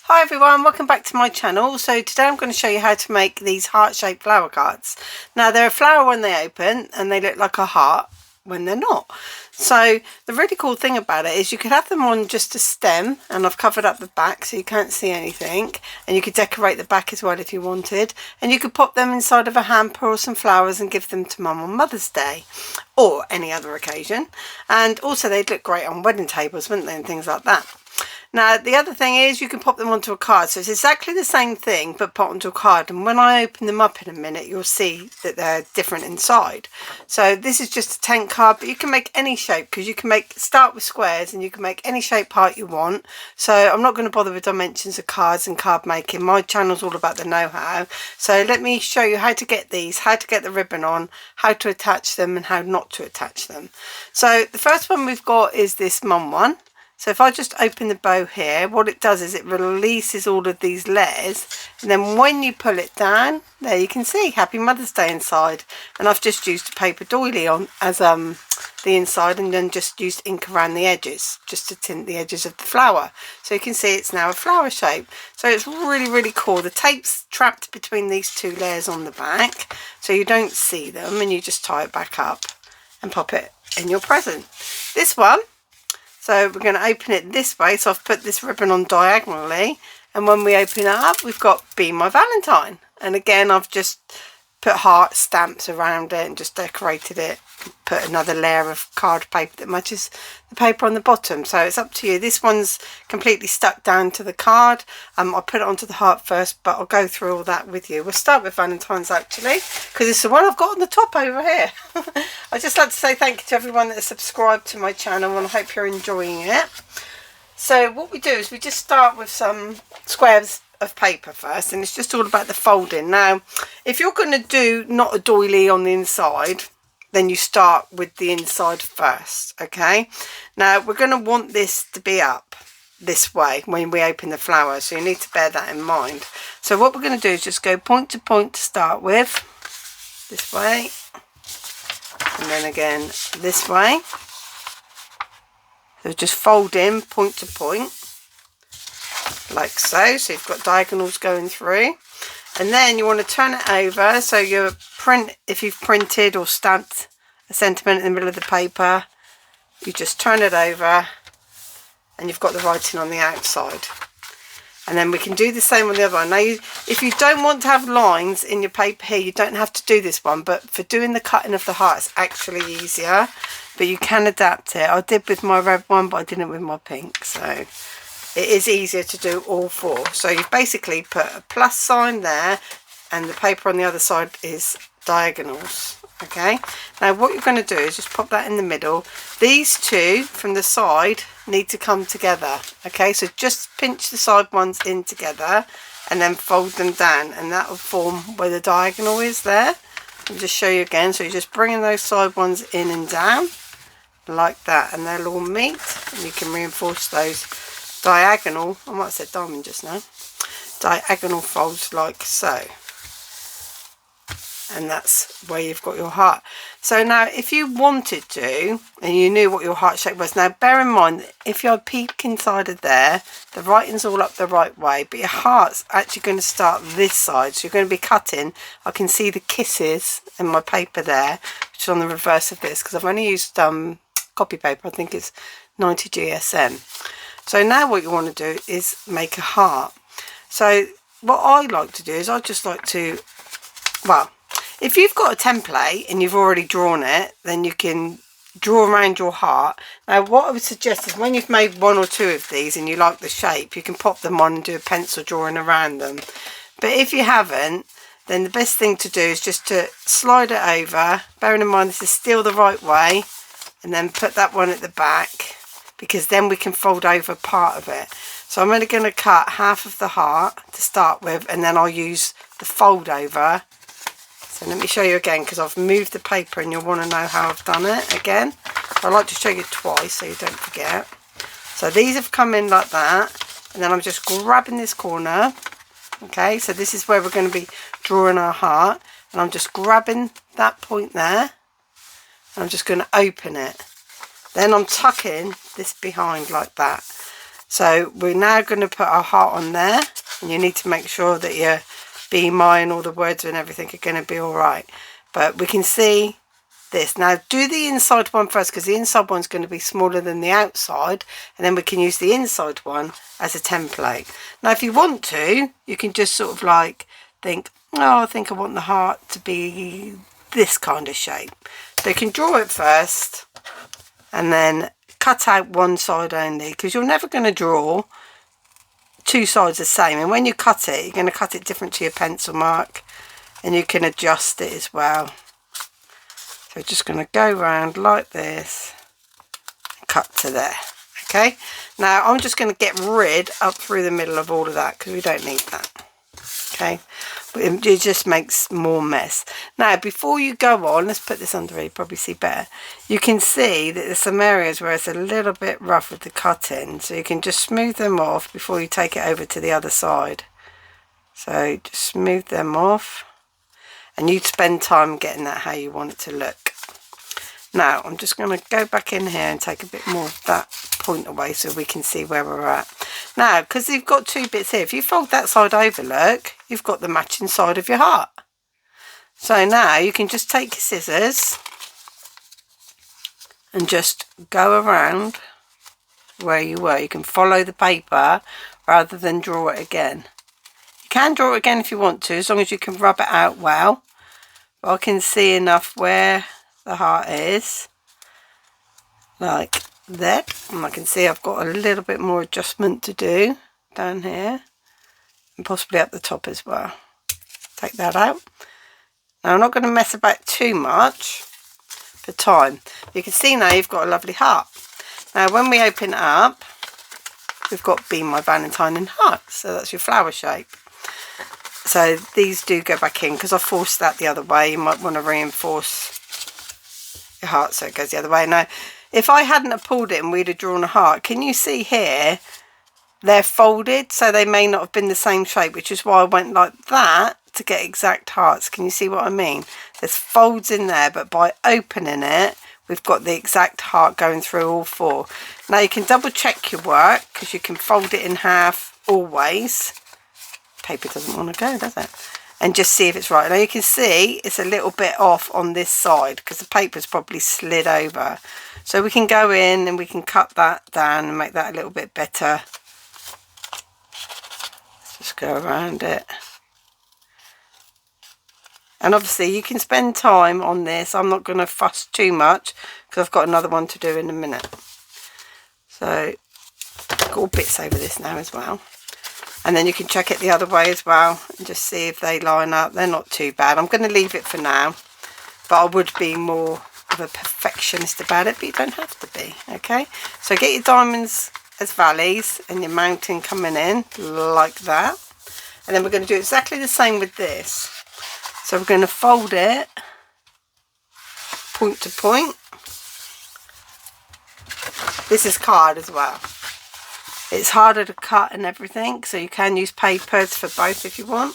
Hi everyone, welcome back to my channel. So today I'm going to show you how to make these heart-shaped flower cards. Now they're a flower when they open and they look like a heart when they're not. So the really cool thing about it is you could have them on just a stem, and I've covered up the back so you can't see anything, and you could decorate the back as well if you wanted, and you could pop them inside of a hamper or some flowers and give them to Mum on Mother's Day or any other occasion. And also they'd look great on wedding tables, wouldn't they, and things like that. Now the other thing is you can pop them onto a card, so it's exactly the same thing but put onto a card, and when I open them up in a minute you'll see that they're different inside. So this is just a tent card, but you can make any shape, because you can start with squares and you can make any shape heart you want. So I'm not going to bother with dimensions of cards and card making. My channel's all about the know-how. So let me show you how to get these, how to get the ribbon on, how to attach them and how not to attach them. So the first one we've got is this mum one. So if I just open the bow here, what it does is it releases all of these layers, and then when you pull it down, there you can see Happy Mother's Day inside. And I've just used a paper doily on as the inside, and then just used ink around the edges just to tint the edges of the flower. So you can see it's now a flower shape. So it's really cool. The tape's trapped between these two layers on the back, so you don't see them, and you just tie it back up and pop it in your present. This one, so we're going to open it this way, so I've put this ribbon on diagonally, and when we open it up we've got Be My Valentine, and again I've just put heart stamps around it and just decorated it, put another layer of card paper that matches the paper on the bottom. So it's up to you. This one's completely stuck down to the card. I'll put it onto the heart first, but I'll go through all that with you. We'll start with Valentine's actually, because it's the one I've got on the top over here. I'd just like to say thank you to everyone that has subscribed to my channel, and I hope you're enjoying it. So what we do is we just start with some squares of paper first, and it's just all about the folding. Now if you're going to do not a doily on the inside, then you start with the inside first. Okay, now we're going to want this to be up this way when we open the flower, so you need to bear that in mind. So what we're going to do is just go point to point to start with, this way, and then again this way. So just fold in point to point like so, so you've got diagonals going through, and then you want to turn it over. So your print, if you've printed or stamped a sentiment in the middle of the paper, you just turn it over and you've got the writing on the outside. And then we can do the same on the other one. Now if you don't want to have lines in your paper here, you don't have to do this one, but for doing the cutting of the heart it's actually easier, but you can adapt it. I did with my red one, but I didn't with my pink, so it is easier to do all four. So you've basically put a plus sign there, and the paper on the other side is diagonals. Okay, now what you're going to do is just pop that in the middle. These two from the side need to come together. Okay, so just pinch the side ones in together and then fold them down, and that will form where the diagonal is there. I'll just show you again. So you're just bringing those side ones in and down like that, and they'll all meet, and you can reinforce those diagonal, I might have said diamond just now, diagonal folds like so, and that's where you've got your heart. So now if you wanted to and you knew what your heart shape was, now bear in mind that if you peek inside of there, the writing's all up the right way, but your heart's actually going to start this side, so you're going to be cutting. I can see the kisses in my paper there, which is on the reverse of this, because I've only used copy paper. I think it's 90 GSM. So now what you want to do is make a heart. So what I like to do is I just like to, well, if you've got a template and you've already drawn it, then you can draw around your heart. Now what I would suggest is when you've made one or two of these and you like the shape, you can pop them on and do a pencil drawing around them. But if you haven't, then the best thing to do is just to slide it over, bearing in mind this is still the right way, and then put that one at the back, because then we can fold over part of it. So I'm only going to cut half of the heart to start with, and then I'll use the fold over. So let me show you again, because I've moved the paper and you'll want to know how I've done it again. So I like to show you twice so you don't forget. So these have come in like that, and then I'm just grabbing this corner. Okay, so this is where we're going to be drawing our heart, and I'm just grabbing that point there, and I'm just going to open it. Then I'm tucking this behind like that. So we're now going to put our heart on there, and you need to make sure that your B mine, all the words and everything are going to be all right. But we can see this. Now do the inside one first, because the inside one's going to be smaller than the outside, and then we can use the inside one as a template. Now if you want to, you can just sort of like think, oh, I think I want the heart to be this kind of shape. So you can draw it first and then cut out one side only, because you're never going to draw two sides the same, and when you cut it, you're going to cut it different to your pencil mark, and you can adjust it as well. So just going to go around like this and cut to there. Okay, now I'm just going to get rid up through the middle of all of that, because we don't need that. Okay, but it just makes more mess. Now before you go on, let's put this under here, you probably see better. You can see that there's some areas where it's a little bit rough with the cutting, so you can just smooth them off before you take it over to the other side. So just smooth them off, and you spend time getting that how you want it to look. Now I'm just going to go back in here and take a bit more of that point away so we can see where we're at. Now, because you've got two bits here, if you fold that side over, look, you've got the matching side of your heart. So now you can just take your scissors and just go around where you were. You can follow the paper rather than draw it again. You can draw it again if you want to, as long as you can rub it out well. But I can see enough where the heart is, like that, and I can see I've got a little bit more adjustment to do down here, and possibly up the top as well. Take that out. Now I'm not going to mess about too much for time. You can see now you've got a lovely heart. Now when we open it up, we've got Be My Valentine in hearts, so that's your flower shape. So these do go back in, because I forced that the other way. You might want to reinforce your heart so it goes the other way. Now if I hadn't have pulled it and we'd have drawn a heart, can you see here they're folded, so they may not have been the same shape, which is why I went like that to get exact hearts. Can you see what I mean? There's folds in there, but by opening it we've got the exact heart going through all four. Now you can double check your work, because you can fold it in half always. Paper doesn't want to go, does it? And just see if it's right. Now you can see it's a little bit off on this side, because the paper's probably slid over. So we can go in and we can cut that down and make that a little bit better. Let's just go around it. And obviously you can spend time on this. I'm not going to fuss too much, because I've got another one to do in a minute. So got all bits over this now as well. And then you can check it the other way as well and just see if they line up. They're not too bad. I'm going to leave it for now, but I would be more of a perfectionist about it, but you don't have to be. Okay, so get your diamonds as valleys and your mountain coming in like that, and then we're going to do exactly the same with this. So we're going to fold it point to point. This is card as well. It's harder to cut and everything, so you can use papers for both if you want,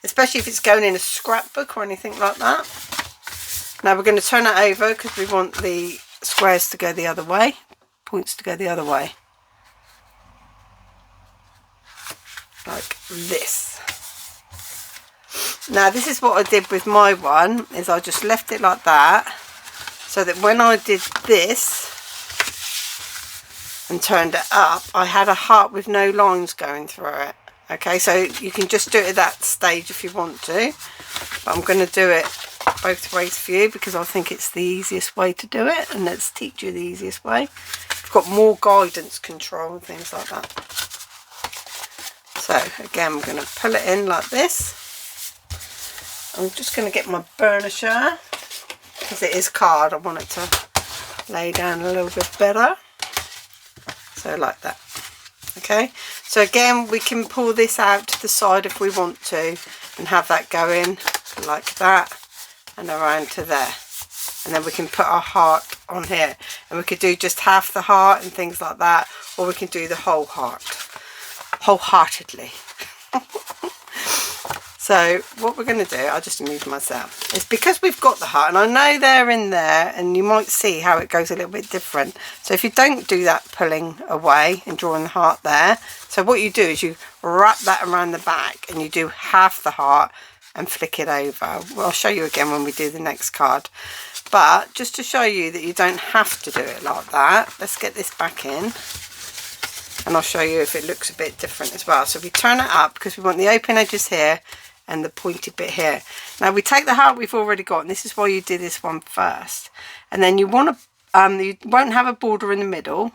especially if it's going in a scrapbook or anything like that. Now we're going to turn it over, because we want the squares to go the other way, points to go the other way, like this. Now this is what I did with my one, is I just left it like that, so that when I did this and turned it up, I had a heart with no lines going through it. Okay, so you can just do it at that stage if you want to, but I'm going to do it both ways for you, because I think it's the easiest way to do it, and let's teach you the easiest way. You've got more guidance control and things like that. So again, I'm going to pull it in like this. I'm just going to get my burnisher, because it is card, I want it to lay down a little bit better. So like that. Okay, so again we can pull this out to the side if we want to, and have that going like that and around to there, and then we can put our heart on here, and we could do just half the heart and things like that, or we can do the whole heart wholeheartedly. So what we're going to do, I'll just move myself, it's because we've got the heart, and I know they're in there, and you might see how it goes a little bit different. So if you don't do that pulling away and drawing the heart there, so what you do is you wrap that around the back and you do half the heart and flick it over. Well, I'll show you again when we do the next card. But just to show you that you don't have to do it like that, let's get this back in. And I'll show you if it looks a bit different as well. So we turn it up because we want the open edges here and the pointed bit here. Now we take the heart we've already got, and this is why you do this one first. And then you want to, you won't have a border in the middle.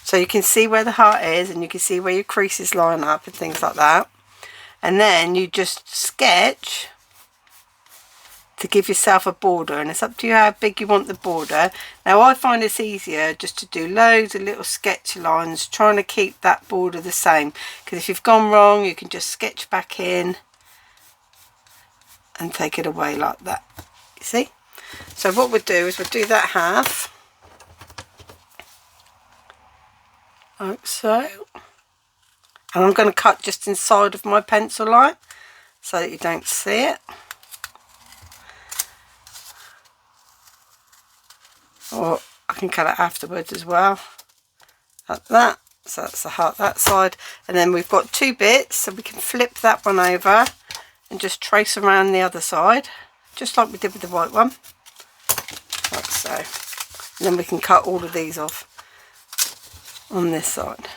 So you can see where the heart is, and you can see where your creases line up and things like that. And then you just sketch to give yourself a border, and it's up to you how big you want the border. Now I find it's easier just to do loads of little sketch lines, trying to keep that border the same, because if you've gone wrong you can just sketch back in and take it away like that, you see. So what we'll do is we'll do that half like so, and I'm going to cut just inside of my pencil line so that you don't see it. Or I can cut it afterwards as well, like that. So that's the heart that side, and then we've got two bits, so we can flip that one over and just trace around the other side, just like we did with the white one, like so. And then we can cut all of these off on this side.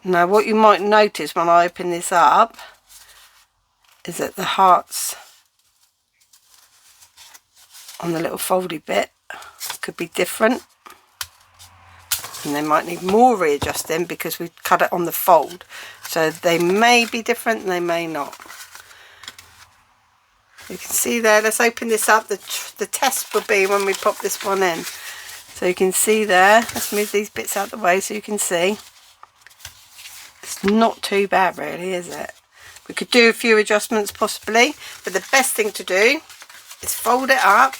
Now what you might notice when I open this up is that the hearts on the little foldy bit could be different, and they might need more readjusting because we cut it on the fold, so they may be different and they may not. You can see there, let's open this up. The test will be when we pop this one in, so you can see there. Let's move these bits out of the way so you can see. It's not too bad really, is it? We could do a few adjustments possibly, but the best thing to do is fold it up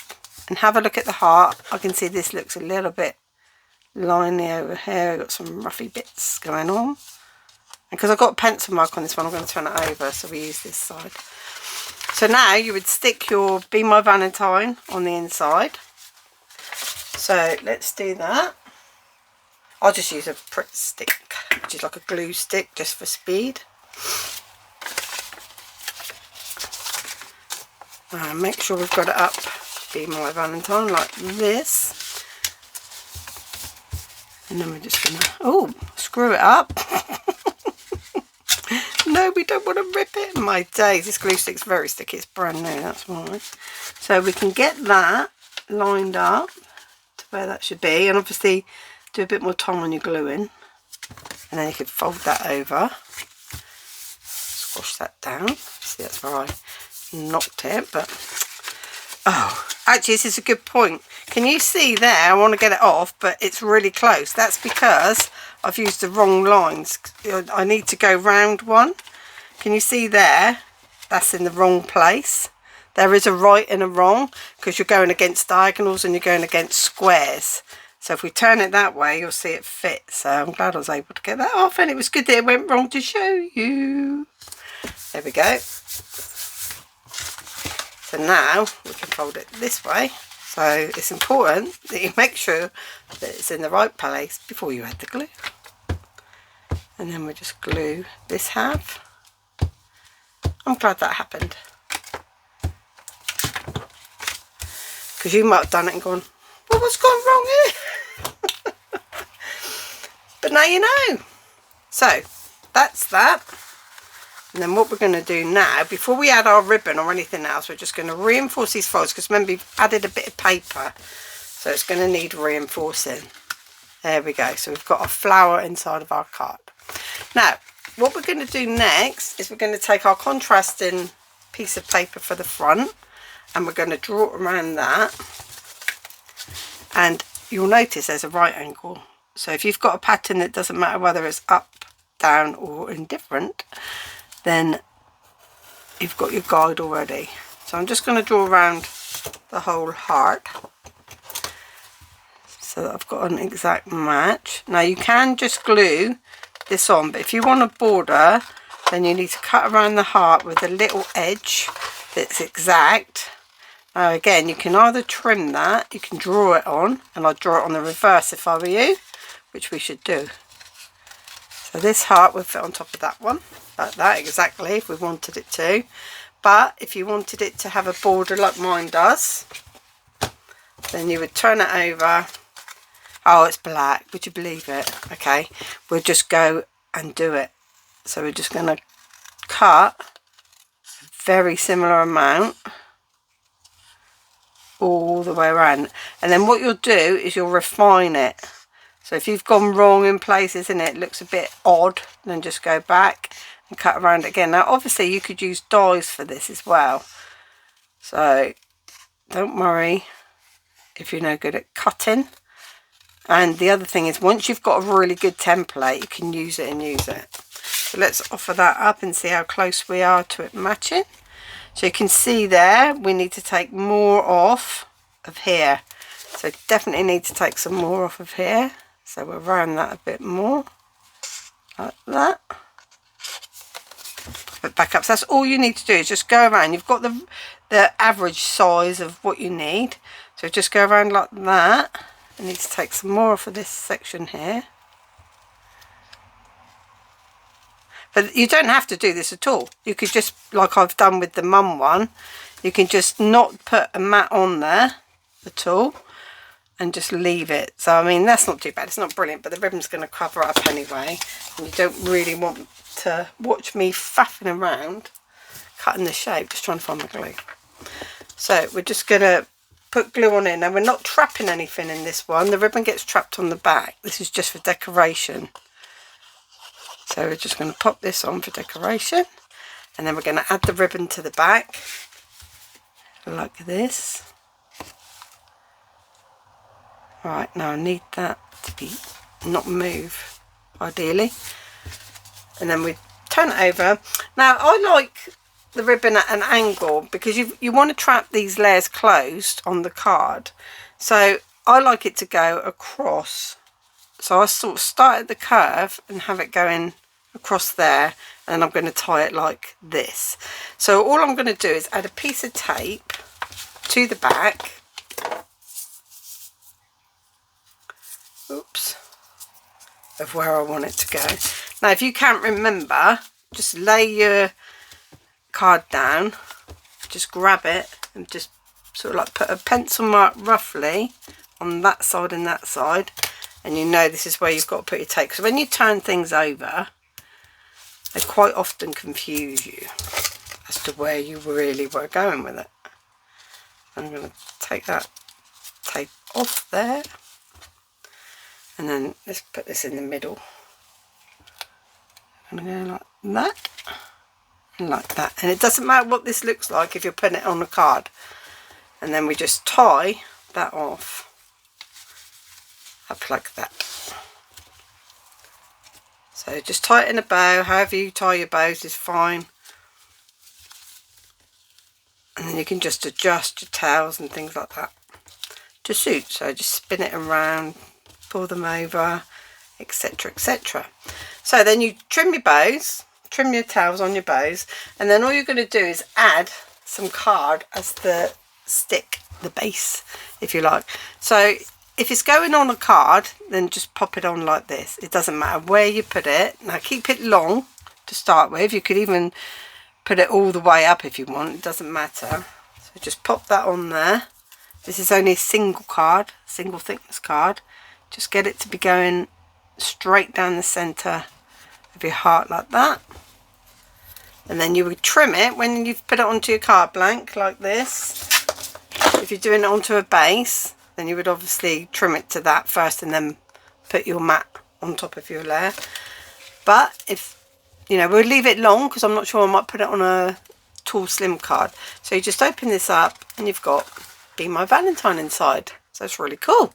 and have a look at the heart. I can see this looks a little bit liney over here. I've got some roughy bits going on. And because I've got a pencil mark on this one, I'm going to turn it over so we use this side. So now you would stick your Be My Valentine on the inside. So let's do that. I'll just use a Pritt stick, which is like a glue stick just for speed. Make sure we've got it up, Be My Valentine, like this. And then we're just going to, screw it up. No, we don't want to rip it. My days, this glue stick's very sticky, it's brand new, that's why. So we can get that lined up to where that should be, and obviously do a bit more time on your gluing. And then you could fold that over, squash that down. See, that's where I knocked it, but actually this is a good point. Can you see there? I want to get it off, but it's really close. That's because I've used the wrong lines. I need to go round one. Can you see there? That's in the wrong place. There is a right and a wrong because you're going against diagonals and you're going against squares. So if we turn it that way, you'll see it fit. So I'm glad I was able to get that off, and it was good that it went wrong to show you. There we go. So now we can fold it this way. So it's important that you make sure that it's in the right place before you add the glue. And then we just glue this half. I'm glad that happened, because you might have done it and gone, well, what's gone wrong here? But now you know. So that's that. And then what we're going to do now, before we add our ribbon or anything else, we're just going to reinforce these folds, because remember we've added a bit of paper, so it's going to need reinforcing. There we go. So we've got a flower inside of our card. Now what we're going to do next is we're going to take our contrasting piece of paper for the front, and we're going to draw around that, and you'll notice there's a right angle. So if you've got a pattern that doesn't matter whether it's up, down or indifferent, then you've got your guide already. So I'm just going to draw around the whole heart so that I've got an exact match. Now you can just glue this on, but if you want a border then you need to cut around the heart with a little edge that's exact. Now again, you can either trim that, you can draw it on, and I'd draw it on the reverse if I were you, which we should do. So this heart would fit on top of that one, like that exactly, if we wanted it to. But if you wanted it to have a border like mine does, then you would turn it over. Oh, it's black, would you believe it? Okay, we'll just go and do it. So we're just going to cut a very similar amount all the way around, and then what you'll do is you'll refine it. So if you've gone wrong in places and it looks a bit odd, then just go back and cut around it again. Now obviously you could use dies for this as well, so don't worry if you're no good at cutting. And the other thing is, once you've got a really good template, you can use it and use it. So let's offer that up and see how close we are to it matching. So you can see there, we need to take more off of here. So definitely need to take some more off of here. So we'll round that a bit more, like that. Put back up. So that's all you need to do, is just go around. You've got the average size of what you need. So just go around like that. I need to take some more off of this section here. But you don't have to do this at all. You could just, like I've done with the mum one, you can just not put a mat on there at all and just leave it. So I mean, that's not too bad. It's not brilliant, but the ribbon's going to cover up anyway. And you don't really want to watch me faffing around cutting the shape, just trying to find my glue. So we're just going to put glue on it. Now we're not trapping anything in this one. The ribbon gets trapped on the back. This is just for decoration. So we're just going to pop this on for decoration, and then we're going to add the ribbon to the back like this. Right, now I need that to be not move ideally, and then we turn it over. Now I like the ribbon at an angle because you want to trap these layers closed on the card, so I like it to go across. So I sort of start at the curve and have it going across there, and I'm going to tie it like this. So all I'm going to do is add a piece of tape to the back. Oops. Of where I want it to go. Now if you can't remember, just lay your card down, just grab it and just sort of like put a pencil mark roughly on that side and that side, and you know this is where you've got to put your tape. So when you turn things over, they quite often confuse you as to where you really were going with it. I'm going to take that tape off there, and then let's put this in the middle. I'm going to go like that and like that, and it doesn't matter what this looks like if you're putting it on a card. And then we just tie that off up like that. So just tie it in a bow. However you tie your bows is fine, and then you can just adjust your tails and things like that to suit. So just spin it around, pull them over, etc, etc. So then you trim your bows, trim your tails on your bows, and then all you're going to do is add some card as the stick, the base, if you like. So if it's going on a card, then just pop it on like this. It doesn't matter where you put it. Now keep it long to start with. You could even put it all the way up if you want. It doesn't matter. So just pop that on there. This is only a single card, single thickness card. Just get it to be going straight down the centre of your heart like that. And then you would trim it when you've put it onto your card blank like this. If you're doing it onto a base, then you would obviously trim it to that first and then put your mat on top of your layer. But if, you know, we'll leave it long because I'm not sure, I might put it on a tall slim card. So you just open this up and you've got Be My Valentine inside. So it's really cool.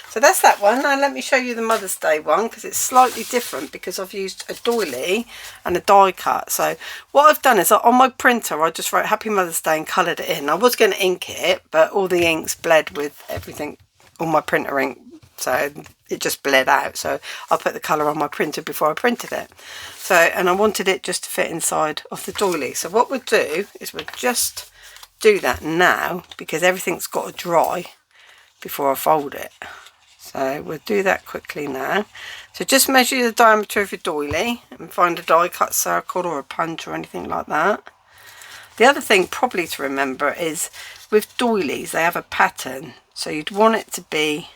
So that's that one. Now let me show you the Mother's Day one, because it's slightly different because I've used a doily and a die cut. So what I've done is on my printer I just wrote Happy Mother's Day and coloured it in. I was going to ink it, but all the inks bled with everything, all my printer ink, so it just bled out. So I put the colour on my printer before I printed it. So, and I wanted it just to fit inside of the doily. So what we'll do is we'll just do that now, because everything's got to dry before I fold it. So we'll do that quickly now. So just measure the diameter of your doily and find a die cut circle or a punch or anything like that. The other thing probably to remember is with doilies, they have a pattern. So you'd want it to be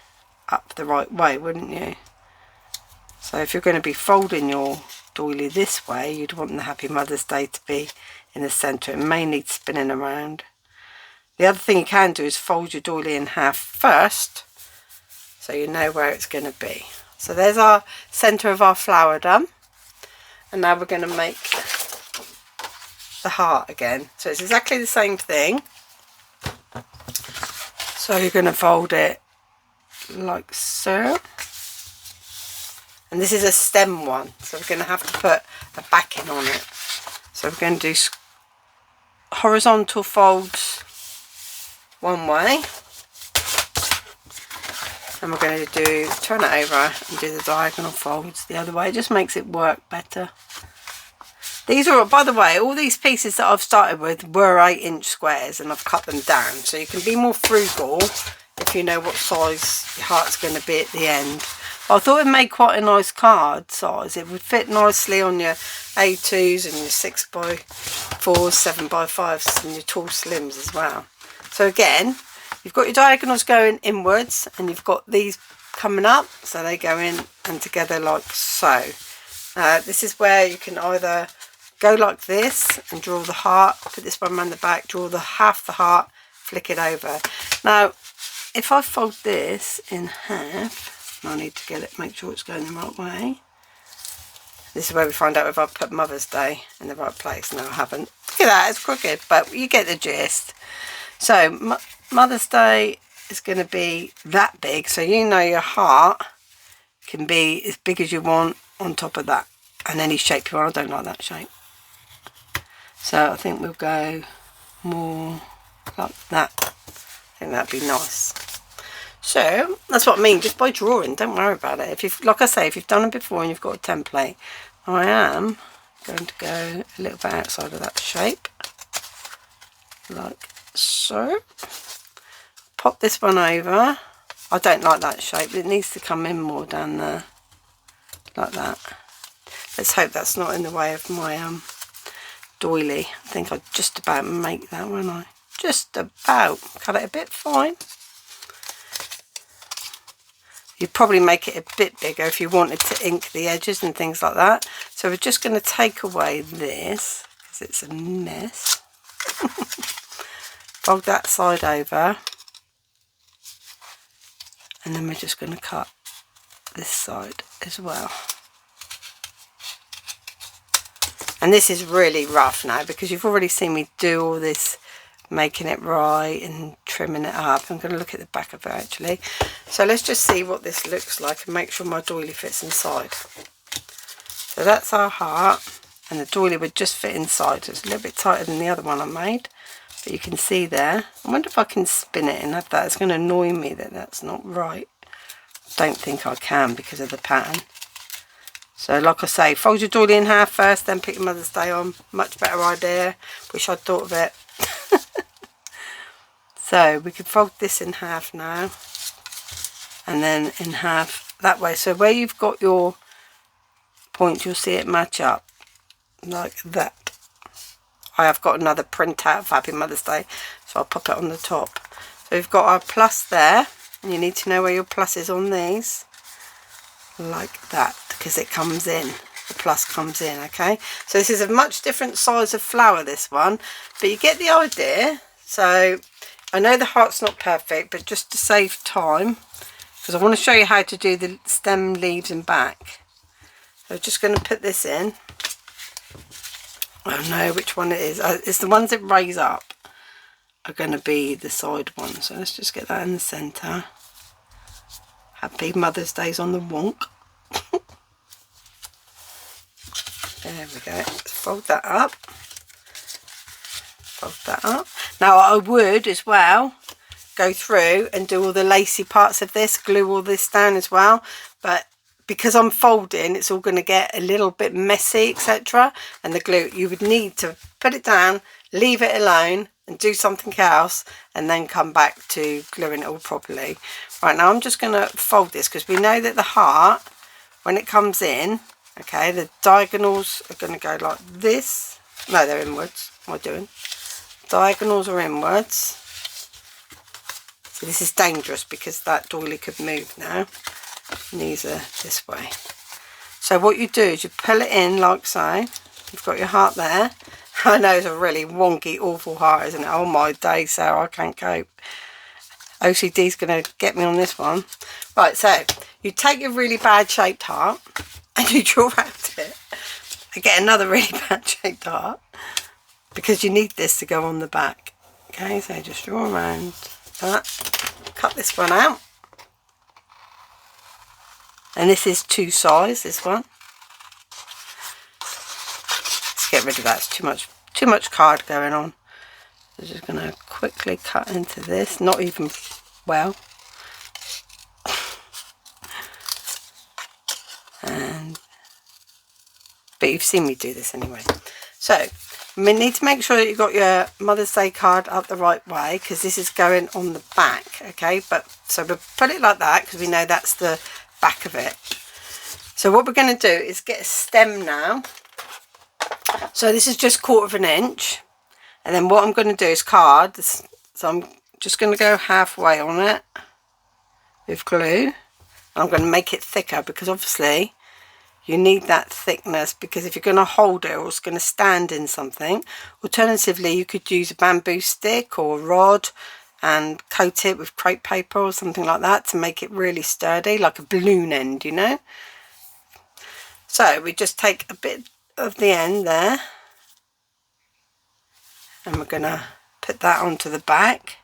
up the right way, wouldn't you? So if you're going to be folding your doily this way, you'd want the Happy Mother's Day to be in the centre. It may need spinning around. The other thing you can do is fold your doily in half first, so you know where it's going to be. So there's our centre of our flower done. And now we're going to make the heart again. So it's exactly the same thing. So you're going to fold it like so. And this is a stem one, so we're going to have to put a backing on it. So we're going to do horizontal folds one way. And we're going to turn it over and do the diagonal folds the other way. It just makes it work better. These are, by the way, all these pieces that I've started with were 8-inch squares, and I've cut them down. So you can be more frugal if you know what size your heart's going to be at the end. But I thought it made quite a nice card size. It would fit nicely on your A2s and your 6x4s, 7x5s and your tall slims as well. So again, you've got your diagonals going inwards and you've got these coming up. So they go in and together like so. This is where you can either go like this and draw the heart, put this one around the back, draw the half the heart, flick it over. Now, if I fold this in half, I need to get it, make sure it's going the right way. This is where we find out if I've put Mother's Day in the right place. No, I haven't. Look at that, it's crooked, but you get the gist. So, Mother's Day is going to be that big, so you know your heart can be as big as you want on top of that, and any shape you want. I don't like that shape. So I think we'll go more like that. I think that'd be nice. So that's what I mean, just by drawing, don't worry about it. If you've, like I say, if you've done it before and you've got a template, I am going to go a little bit outside of that shape, like so. Pop this one over. I don't like that shape, it needs to come in more down there, like that. Let's hope that's not in the way of my doily. I think I'd just about make that, won't I? Just about. Cut it a bit fine. You'd probably make it a bit bigger if you wanted to ink the edges and things like that. So we're just going to take away this, because it's a mess. Fold that side over. And then we're just going to cut this side as well. And this is really rough now, because you've already seen me do all this, making it right and trimming it up. I'm going to look at the back of it actually. So let's just see what this looks like and make sure my doily fits inside. So that's our heart, and the doily would just fit inside. So it's a little bit tighter than the other one I made, but you can see there. I wonder if I can spin it and have that. It's going to annoy me that that's not right. Don't think I can because of the pattern. So like I say, fold your doily in half first, then put your Mother's Day on. Much better idea. Wish I'd thought of it. So we could fold this in half now, and then in half that way. So where you've got your point, you'll see it match up like that. I have got another print out of Happy Mother's Day, so I'll pop it on the top. So we've got our plus there, and you need to know where your plus is on these, like that, because it comes in, the plus comes in. Okay, so this is a much different size of flower, this one, but you get the idea. So I know the heart's not perfect, but just to save time, because I want to show you how to do the stem, leaves and back. So I'm just going to put this in. I don't know which one it is. It's the ones that raise up are going to be the side ones. So let's just get that in the centre. Happy Mother's Day's on the wonk. There we go. Let's fold that up. Fold that up. Now I would as well go through and do all the lacy parts of this, glue all this down as well, but because I'm folding, it's all going to get a little bit messy, etc. And the glue, you would need to put it down, leave it alone and do something else, and then come back to gluing it all properly. Right, now I'm just going to fold this because we know that the heart, when it comes in, okay, the diagonals are going to go like this. No, they're inwards. What am I doing? Diagonals are inwards. So this is dangerous because that doily could move now. And these are this way. So what you do is you pull it in like so. You've got your heart there. I know it's a really wonky, awful heart, isn't it? Oh my days, Sarah, I can't cope. OCD's going to get me on this one. Right, so you take your really bad shaped heart and you draw around it and get another really bad shaped heart because you need this to go on the back. Okay, so just draw around that. Cut this one out. And this is 2 size, this one. Let's get rid of that. It's too much card going on. I'm just going to quickly cut into this. Not even well. But you've seen me do this anyway. So we need to make sure that you've got your Mother's Day card up the right way because this is going on the back. Okay, but so we'll put it like that because we know that's the back of it. So what we're going to do is get a stem now. So this is just 1/4 inch, and then what I'm going to do is card this. So I'm just going to go halfway on it with glue. I'm going to make it thicker because obviously you need that thickness, because if you're going to hold it or it's going to stand in something. Alternatively, you could use a bamboo stick or a rod and coat it with crepe paper or something like that to make it really sturdy, like a balloon end, you know. So we just take a bit of the end there and we're going to put that onto the back,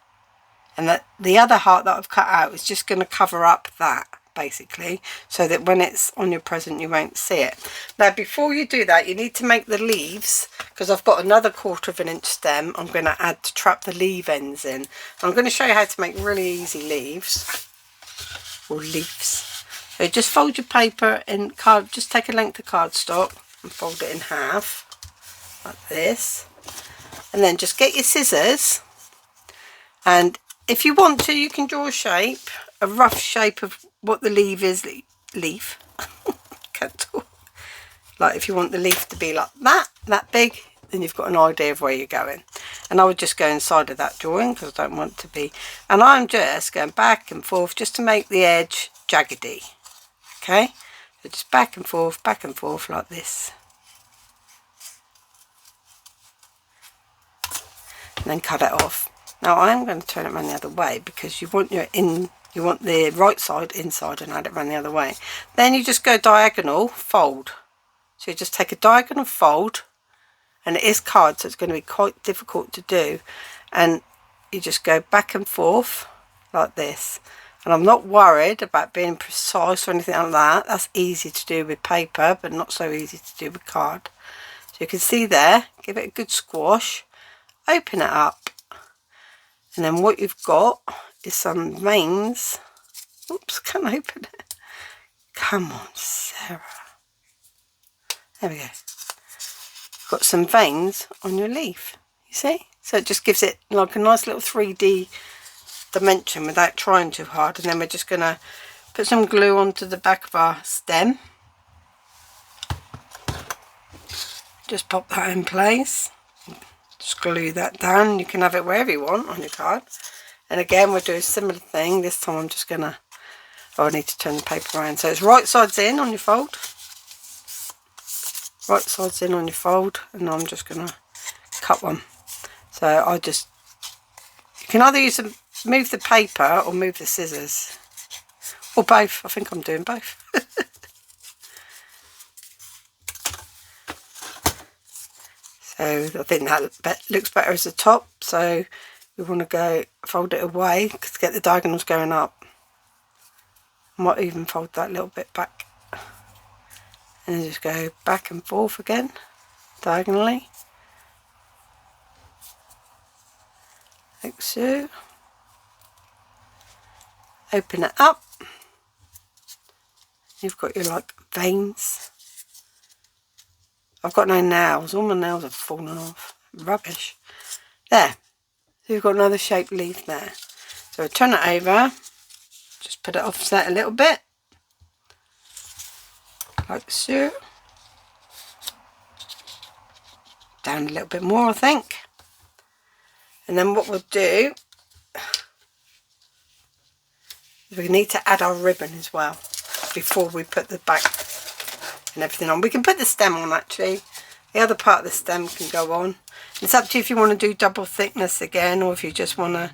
and that the other heart that I've cut out is just going to cover up that basically, so that when it's on your present you won't see it. Now before you do that, you need to make the leaves, because I've got another 1/4 inch stem I'm going to add to trap the leaf ends in. I'm going to show you how to make really easy leaves or leaves. So just fold your paper in card, just take a length of cardstock and fold it in half like this, and then just get your scissors, and if you want to you can draw a shape, a rough shape of what the leaf is. Leaf can't talk. Like if you want the leaf to be like that big, then you've got an idea of where you're going. And I would just go inside of that drawing because I don't want to be, and I'm just going back and forth just to make the edge jaggedy. Okay, so just back and forth like this, and then cut it off. Now I'm going to turn it around the other way because you want the right side inside and add it around the other way. Then you just go diagonal fold. So you just take a diagonal fold, and it is card so it's going to be quite difficult to do, and you just go back and forth like this. And I'm not worried about being precise or anything like that. That's easy to do with paper, but not so easy to do with card. So you can see there, give it a good squash, open it up, and then what you've got is some veins. Oops, can't open it. Come on, Sarah. There we go. Got some veins on your leaf, you see? So it just gives it like a nice little 3D dimension without trying too hard. And then we're just going to put some glue onto the back of our stem. Just pop that in place. Just glue that down. You can have it wherever you want on your card. And again, we'll do a similar thing. This time I'm just going to, I need to turn the paper around. So it's right sides in on your fold. Right sides in on your fold. And I'm just going to cut one. So I just, you can either use them, move the paper or move the scissors, or both. I think I'm doing both. So I think that looks better as the top, so we want to go fold it away to get the diagonals going up. I might even fold that little bit back and then just go back and forth again diagonally like so. open it up. You've got your like veins. I've got no nails. All my nails have fallen off. Rubbish. There. So you've got another shaped leaf there. So I turn it over. Just put it offset a little bit. Like so. Down a little bit more, I think. And then what we'll do is we need to add our ribbon as well before we put the back and everything on. We can put the stem on actually. The other part of the stem can go on. It's up to you if you want to do double thickness again, or if you just want to.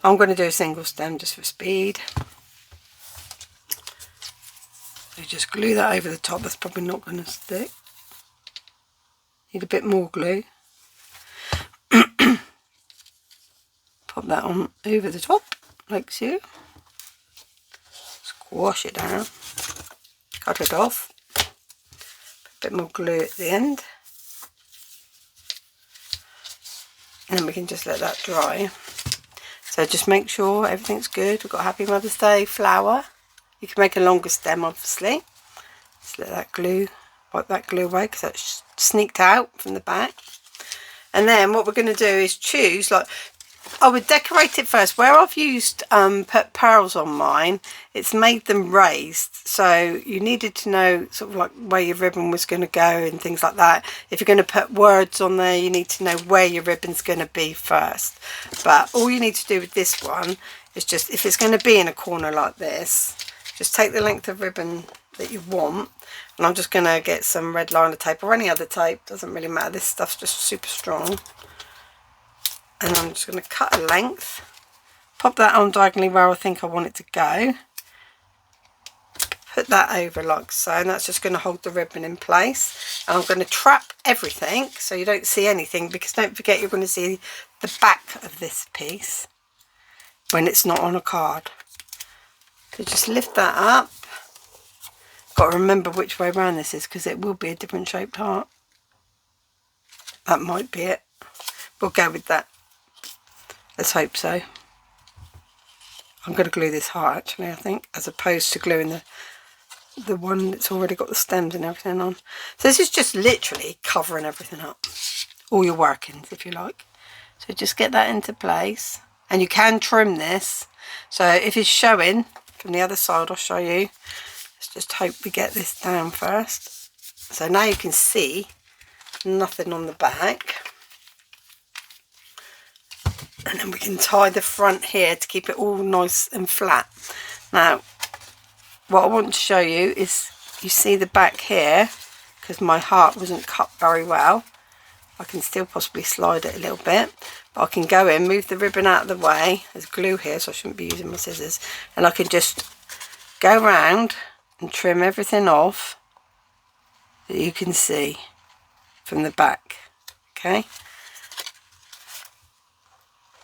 I'm going to do a single stem just for speed. So just glue that over the top. That's probably not going to stick. Need a bit more glue. Pop that on over the top like so. Squash it down. Cut it off. Put a bit more glue at the end. And then we can just let that dry. So just make sure everything's good. We've got Happy Mother's Day flower. You can make a longer stem obviously. Just let that glue, wipe that glue away because that's sneaked out from the back. And then what we're going to do is choose, like, I would decorate it first. Where I've used put pearls on mine, it's made them raised, so you needed to know sort of like where your ribbon was going to go and things like that. If you're going to put words on there, you need to know where your ribbon's going to be first. But all you need to do with this one is just, if it's going to be in a corner like this, just take the length of ribbon that you want, and I'm just going to get some red liner tape or any other tape, doesn't really matter, this stuff's just super strong. And I'm just going to cut a length, pop that on diagonally where I think I want it to go, put that over like so, and that's just going to hold the ribbon in place. And I'm going to trap everything so you don't see anything, because don't forget you're going to see the back of this piece when it's not on a card. So just lift that up. Got to remember which way around this is, because it will be a different shaped heart. That might be it. We'll go with that. Let's hope so. I'm going to glue this heart actually, I think, as opposed to gluing the one that's already got the stems and everything on. So this is just literally covering everything up. All your workings, if you like. So just get that into place. And you can trim this. So if it's showing from the other side, I'll show you. Let's just hope we get this down first. So now you can see nothing on the back. And then we can tie the front here to keep it all nice and flat. Now, what I want to show you is, you see the back here, because my heart wasn't cut very well. I can still possibly slide it a little bit, but I can go in, move the ribbon out of the way. There's glue here, so I shouldn't be using my scissors. And I can just go around and trim everything off that you can see from the back. Okay.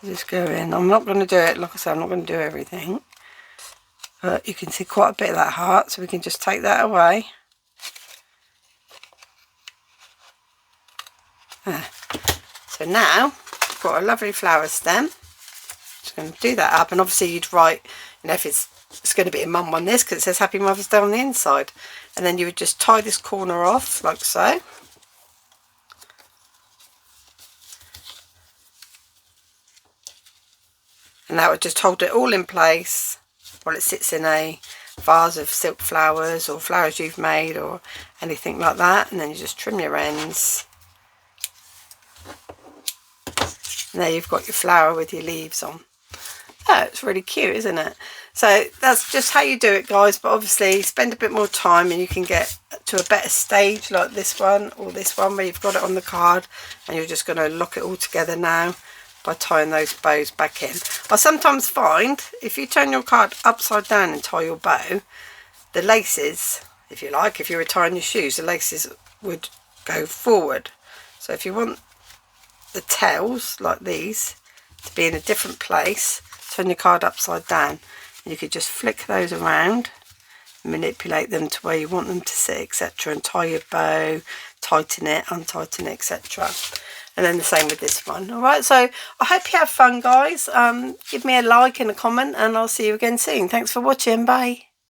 Just go in. I'm not going to do it, like I said, I'm not going to do everything. But you can see quite a bit of that heart, so we can just take that away. There. So now, I've got a lovely flower stem. Just going to do that up, and obviously you'd write, you know, if it's going to be a mum on this, because it says Happy Mother's Day on the inside. And then you would just tie this corner off, like so. And that would just hold it all in place while it sits in a vase of silk flowers or flowers you've made or anything like that. And then you just trim your ends. And there you've got your flower with your leaves on. Oh, it's really cute, isn't it? So that's just how you do it, guys. But obviously spend a bit more time and you can get to a better stage like this one or this one where you've got it on the card and you're just going to lock it all together now by tying those bows back in. I sometimes find if you turn your card upside down and tie your bow, the laces, if you like, if you were tying your shoes, the laces would go forward. So if you want the tails like these to be in a different place, turn your card upside down. You could just flick those around, manipulate them to where you want them to sit, etc., and tie your bow, tighten it, untighten it, etc. and then the same with this one. All right, so I hope you have fun, guys. Give me a like and a comment, and I'll see you again soon. Thanks for watching. Bye.